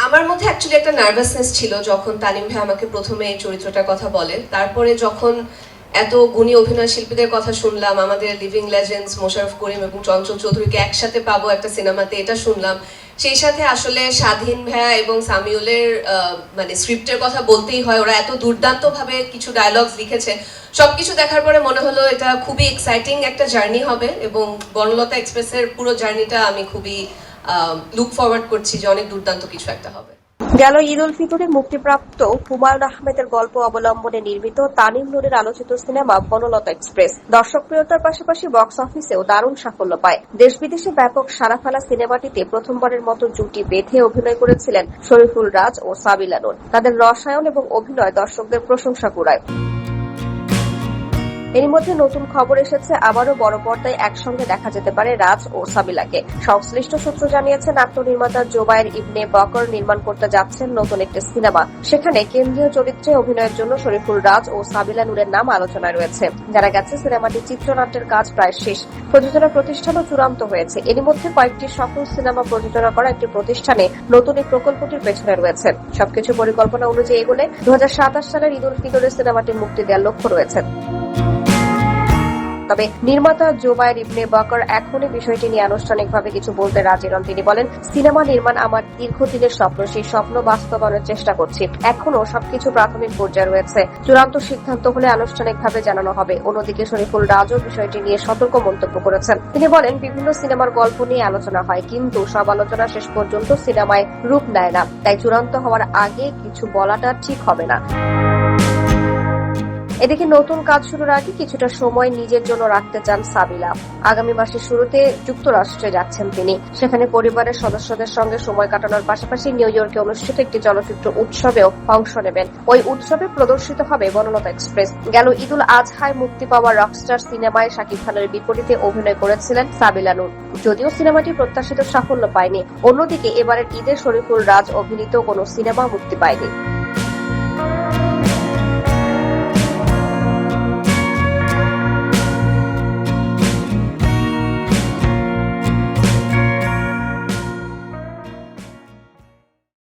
আমার মধ্যে অ্যাকচুয়ালি একটা নার্ভাসনেস ছিল যখন তানিম ভাই আমাকে প্রথমে এই চরিত্রটার কথা বলে। তারপরে যখন এত গুণী অভিনয় শিল্পীদের কথা শুনলাম, আমাদের লিভিং লেজেন্ডস মোশাররফ করিম এবং চঞ্চল চৌধুরীকে একসাথে পাবো একটা সিনেমাতে, এটা শুনলাম। সেই সাথে আসলে স্বাধীন ভাইয়া এবং সামিউলের মানে স্ক্রিপ্টের কথা বলতেই হয়, ওরা এত দুর্দান্তভাবে কিছু ডায়লগস লিখেছে। সবকিছু দেখার পরে মনে হলো এটা খুবই এক্সাইটিং একটা জার্নি হবে, এবং বনলতা এক্সপ্রেসের পুরো জার্নিটা আমি খুবই লুক ফরওয়ার্ড করছি যে অনেক দুর্দান্ত কিছু একটা হবে। গেল ঈদ উল ফিতরে মুক্তিপ্রাপ্ত হুমায়ুন আহমেদের গল্প অবলম্বনে নির্মিত তানিম নূরের আলোচিত সিনেমা বনলতা এক্সপ্রেস দর্শকপ্রিয়তার পাশাপাশি বক্স অফিসেও দারুণ সাফল্য পায়। দেশ বিদেশে ব্যাপক সাড়া ফেলা সিনেমাটিতে প্রথমবারের মতো জুটি বেঁধে অভিনয় করেছিলেন শরীফুল রাজ ও সাবিলা নূর। তাদের রসায়ন এবং অভিনয় দর্শকদের প্রশংসা কুড়ায়। এরই মধ্যে নতুন খবর এসেছে, আবারও বড় পর্দায় একসঙ্গে দেখা যেতে পারে রাজ ও সাবিলাকে। সংশ্লিষ্ট সূত্র জানিয়েছে, নাট্য নির্মাতা জোবায়ের ইবনে বকর নির্মাণ করতে যাচ্ছেন নতুন একটি সিনেমা। সেখানে কেন্দ্রীয় চরিত্রে অভিনয়ের জন্য শরীফুল রাজ ও সাবিলা নূরের নাম আলোচনায় রয়েছে। জানা গেছে, সিনেমাটির চিত্রনাট্যের কাজ প্রায় শেষ, প্রযোজনা প্রতিষ্ঠানও চূড়ান্ত হয়েছে। এরই মধ্যে কয়েকটি সফল সিনেমা প্রযোজনা করা একটি প্রতিষ্ঠানে নতুন এই প্রকল্পটির পেছনে রয়েছে। সবকিছু পরিকল্পনা অনুযায়ী এগোলে 2027 সালের ঈদ উল ফিতরে সিনেমাটি মুক্তি দেওয়ার লক্ষ্য রয়েছে। তবে নির্মাতা জোবায়ের ইবনে বকর এখনই বিষয়টি নিয়ে আনুষ্ঠানিকভাবে কিছু বলতে রাজি নন। তিনি বলেন, সিনেমা নির্মাণ আমার দীর্ঘদিনের স্বপ্ন, সেই স্বপ্ন বাস্তবায়নের চেষ্টা করছি। এখনো সবকিছু প্রাথমিক পর্যায়ে রয়েছে, চূড়ান্ত সিদ্ধান্ত হলে আনুষ্ঠানিকভাবে জানানো হবে। অন্যদিকে শরীফুল রাজও বিষয়টি নিয়ে সতর্ক মন্তব্য করেছেন। তিনি বলেন, বিভিন্ন সিনেমার গল্প নিয়ে আলোচনা হয়, কিন্তু সব আলোচনা শেষ পর্যন্ত সিনেমায় রূপ নেয় না। তাই চূড়ান্ত হওয়ার আগে কিছু বলাটা ঠিক হবে না। এদিকে নতুন কাজ শুরুর আগে কিছুটা সময় নিজের জন্য রাখতে চান সাবিলা। আগামী মাসের শুরুতে যুক্তরাষ্ট্রে যাচ্ছেন তিনি। সেখানে পরিবারের সদস্যদের সঙ্গে সময় কাটানোর পাশাপাশি নিউ ইয়র্কে অনুষ্ঠিত একটি চলচ্চিত্র উৎসবেও অংশ নেবেন। ওই উৎসবে প্রদর্শিত হবে বনলতা এক্সপ্রেস। গেল ঈদুল আজহায় মুক্তি পাওয়া রকস্টার সিনেমায় শাকিব খানের বিপরীতে অভিনয় করেছিলেন সাবিলা নূর। যদিও সিনেমাটি প্রত্যাশিত সাফল্য পায়নি। অন্যদিকে এবারের ঈদে শরীফুল রাজ অভিনীত কোনো সিনেমা মুক্তি পায়নি।